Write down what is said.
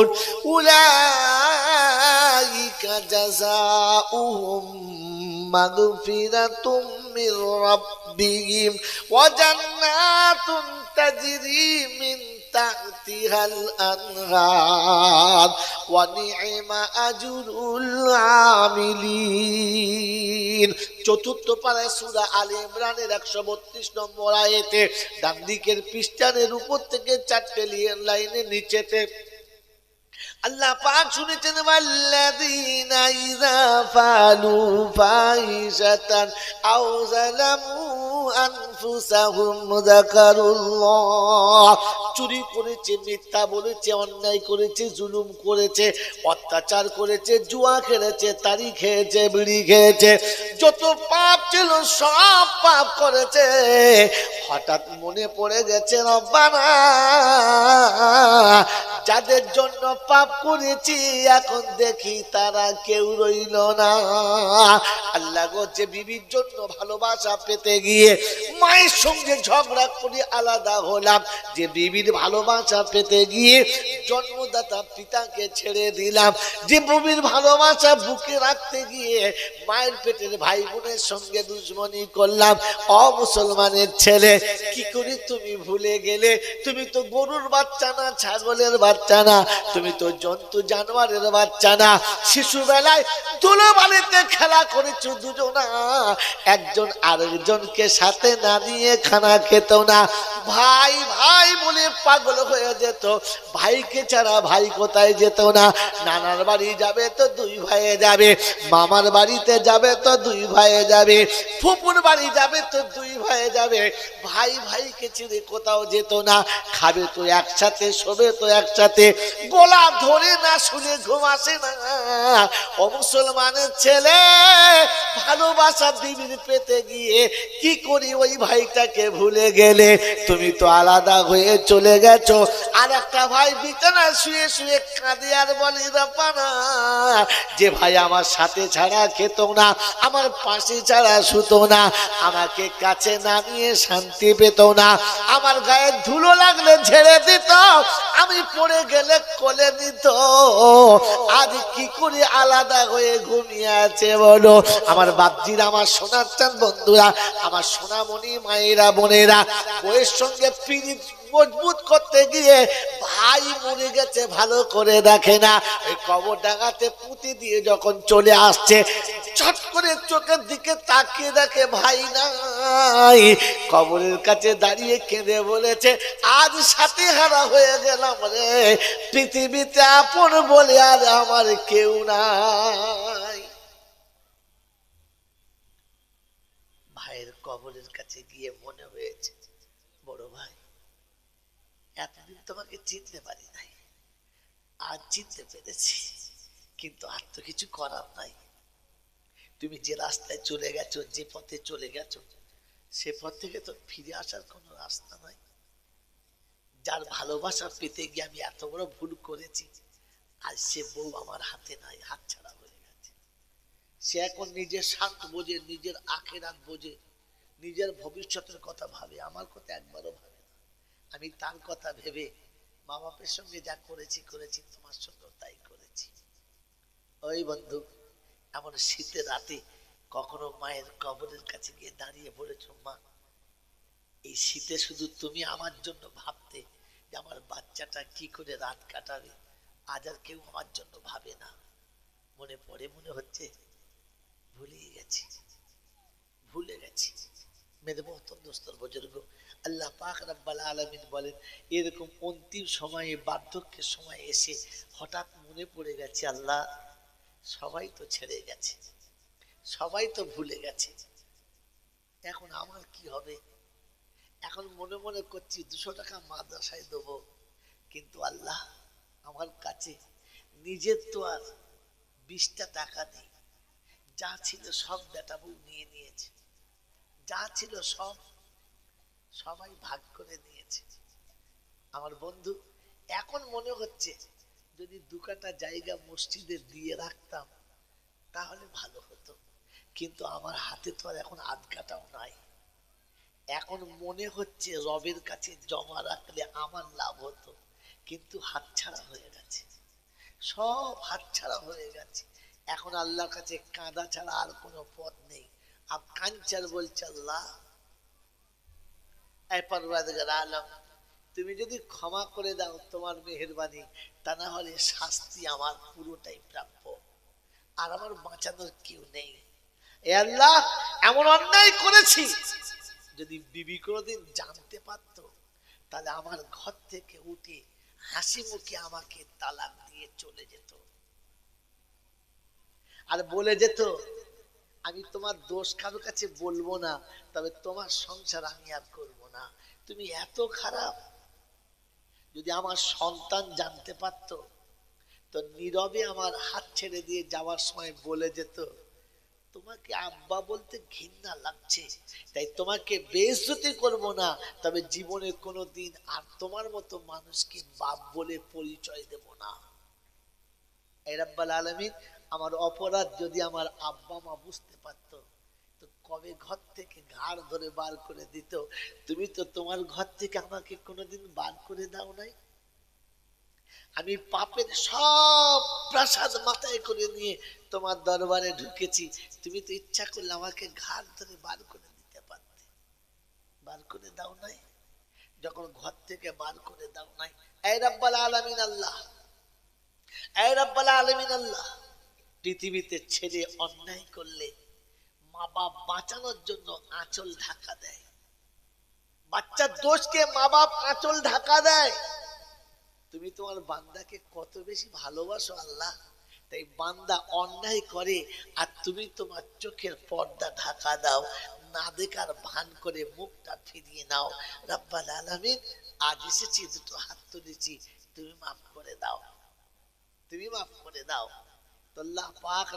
يعملون أولئك جزاؤهم مغفرة من ربهم وجنات تجري من تحتها الأنهار ونعم أجر العاملين। চতুর্থ পারায় সূরা আলে ইমরানের 132 নম্বর আয়াতে ডান দিকের পৃষ্ঠার উপর থেকে 4টে লাইনের নিচেতে আল্লাহ পাক শুনেছেন, ওয়াল্লাযীনা ইযা ফালু ফাহিশাতান আও যালামু আনফুসাহুম যাকারুল্লাহ। চুরি করেছে, মিথ্যা বলেছে, অন্যায় করেছে, জুলুম করেছে, অত্যাচার করেছে, জুয়া খেলেছে, তারি খেয়েছে, বিড়ি খেয়েছে, যত পাপ ছিল সব পাপ করেছে। হঠাৎ মনে পড়ে গেছে, রব্বানা যাদের জন্য পাপ করেছি এখন দেখি তারা কেউ রইল না। আল্লাহ গো, যে বিবির জন্য ভালোবাসা পেতে গিয়ে মায়ের সঙ্গে ঝগড়া করে আলাদা হলাম, যে বিবির ভালোবাসা পেতে গিয়ে জন্মদাতা পিতাকে ছেড়ে দিলাম, যে বিবির ভালোবাসা বুকে রাখতে গিয়ে মায়ের পেটের ভাই বোনের সঙ্গে দুশ্মনী করলাম। অমুসলমানের ছেলে, কি করে তুমি ভুলে গেলে? তুমি তো গরুর বাচ্চা না, ছাগলের বাচ্চা না, তুমি তো জন্তু জানোয়ারের বাচ্চা না। শিশুবেলায় ধুলোবালিতে খেলা করেছো দুজনা, একজন আরেকজনকে সাথে না নিয়ে খানা খেত না, ভাই ভাই বলে পাগল হয়ে যেত, ভাইকে ছাড়া ভাই কোথায় যেত না। নানার বাড়ি যাবে তো দুই ভাইয়ে যাবে, মামার বাড়িতে যাবে তো দুই ভাইয়ে যাবে, ফুপুর বাড়ি যাবে তো দুই ভাইয়ে যাবে, ভাই ভাইকে ছেড়ে কোথাও যেত না। খাবে তো একসাথে, শোবে তো একসাথে, গোলা ধরে না শুনে ঘুম আসে না। ও মুসলমানের ছেলে, ভালোবাসা বিবির পেতে গিয়ে কি করি ওই ভাইটাকে ভুলে গেলে? তুমি তো আলাদা হয়ে চলে গেছো, আর একটা ভাই বিছানায় শুয়ে শুয়ে কাঁদে আর বলি, রব্বানা যে ভাই আমার সাথে ছাড়া খেত না, আমার পাশে ছাড়া শুতো না, আমাকে কাছে না নিয়ে শান্তি পেত না, আমার গায়ে ধুলো লাগলে ঝেড়ে দিত, আমি পড়ে গেলে কোলে নিত, আজ কি করে আলাদা হয়ে ঘুমিয়ে আছে বলো? আমার বাপজিরা, আমার সোনার চাঁদ বন্ধুরা, আমার সোনামণি মায়েরা বোনেরা, বইয়ের সঙ্গে পিরিত মজবুত করতে গিয়ে ভাই মরে গেছে ভালো করে দেখে না, ওই কবর ডাঙাতে পুঁতি দিয়ে যখন চলে আসছে চট করে চোখের দিকে তাকিয়ে দেখে ভাই নাই, কবরের কাছে দাঁড়িয়ে কেঁদে বলেছে, আজ সাথী হারা হয়ে গেলাম রে, পৃথিবীতে আপন বলে আর আমার কেউ নাই। ভাইয়ের কবরের কাছে গিয়ে মনে হয়েছে, বড় ভাই এতদিন তোমাকে চিনতে পারি নাই, আজ চিনতে পেরেছি, কিন্তু আর তো কিছু করার নাই। তুমি যে রাস্তায় চলে গেছো, যে পথে চলে গেছো, সে পথ থেকে তো ফিরে আসার কোনো রাস্তা নাই। যার ভালোবাসা পেতে গিয়ে আমি এত বড় ভুল করেছি, আর সে বউ আমার হাতে নাই, হাত ছাড়া হয়ে গেছে। সে এখন নিজের স্বার্থ বোঝে, নিজের আখেরাত বোঝে, নিজের ভবিষ্যতের কথা ভাবে, আমার কথা একবারও ভাবে না। আমি তার কথা ভেবে মা বাপের সঙ্গে যা করেছি করেছি, তোমার সঙ্গে তাই করেছি। ওই বন্ধু, এমন শীতের রাতে কখনো মায়ের কবরের কাছে গিয়ে দাঁড়িয়ে বলেছ, মা এই শীতে শুধু তুমি আমার জন্য ভাবতে যে আমার বাচ্চাটা কি করে রাত কাটাবে, আজ আর কেউ আমার জন্য ভাবে না। মনে পড়ে, মনে হচ্ছে ভুলে গেছি, ভুলে গেছি। মেরে মোহতরম দোস্তর বুজুর্গ, আল্লাহ পাক রব্বুল আলামিন বলেন, এরকম অন্তিম সময়ে, বার্ধক্যের সময় এসে হঠাৎ মনে পড়ে গেছে, আল্লাহ সবাই তো ছেড়ে গেছে, সবাই তো ভুলে গেছে, এখন আমার কি হবে? এখন মনে মনে করছি 200 টাকা মাদ্রাসায় দেবো, কিন্তু আল্লাহ আমার কাছে নিজের তো আর 20টা টাকা নেই, যা ছিল সব বেটা বউ নিয়ে নিয়েছে, যা ছিল সব সবাই ভাগ করে নিয়েছে। আমার বন্ধু, এখন মনে হচ্ছে যদি 2 কাঠা জায়গা মসজিদে দিয়ে রাখতাম তাহলে ভালো হতো, কিন্তু আমার হাতে তো আর এখন 1/2 কাঠাও নাই। এখন মনে হচ্ছে রবের কাছে জমা রাখলে আমার লাভ হতো, কিন্তু হাতছাড়া হয়ে গেছে। সব হাতছাড়া হয়ে গেছে। এখন আল্লাহর কাছে কাঁদা ছাড়া আর কোনো পথ নেই। আব কাঞ্চার বলছে, আল্লাহ এ পরওয়ারদিগার আলম, তুমি যদি ক্ষমা করে দাও তোমার মেহেরবানি, তা না হলে শাস্তি আমার পুরোটাই প্রাপ্য, আর আমার বাঁচানোর কেউ নেই। এ আল্লাহ, এমন অন্যায় করেছি, যদি বিবি কোনোদিন জানতে পারত তাহলে আমার ঘর থেকে উঠে হাসি মুখে আমাকে তালাক দিয়ে চলে যেত, আর বলে যেত আমি তোমার দোষ কারো কাছে বলবো না, তবে তোমার সংসার আমি আর করবো না, তুমি এত খারাপ। যদি আমার সন্তান জানতে পারতো তো নীরবে আমার হাত ছেড়ে দিয়ে যাওয়ার সময় বলে যেত, তোমাকে আব্বা বলতে ঘৃণা লাগছে, তাই তোমাকে বেইজ্জতি করব না, তবে জীবনে কোনোদিন আর তোমার মতো মানুষকে বাপ বলে পরিচয় দেব না। এই রাব্বুল আলামিন, আমার অপরাধ যদি আমার আব্বা মা বুঝতে পারতো তো কবে ঘর থেকে ঘাড় ধরে বার করে দিত। তুমি তো তোমার ঘর থেকে আমাকে কোনোদিন বার করে দাও নাই। আমি পাপের সব প্রাসাদ মাথায় করে নিয়ে তোমার দরবারে ঢুকেছি, তুমি তো ইচ্ছা করলে আমাকে ঘাট ধরে বার করে দিতে পারতে, বার করে দাও নাই। যখন ঘর থেকে বার করে দাও নাই, এই রাব্বুল আলামিন আল্লাহ, এই রাব্বুল আলামিন আল্লাহ, পৃথিবীতে ছেলে অন্যায় করলে মা বাপ বাঁচানোর জন্য আঁচল ঢাকা দেয়, বাচ্চার দোষকে মা বাপ আঁচল ঢাকা দেয়। তুমি তোমার বান্দাকে কত বেশি ভালোবাসো আল্লাহ, তাই বান্দা অন্যায় করে আর তুমি তোমার চোখের পর্দা ঢাকা দাও, না দেখার ভান করে মুখটা ফিরিয়ে নাও। রাব্বুল আলামিন, আজ এসেছি, দুটো হাত তুলেছি, তুমি মাফ করে দাও, তুমি মাফ করে দাও। তো আল্লাহ পাক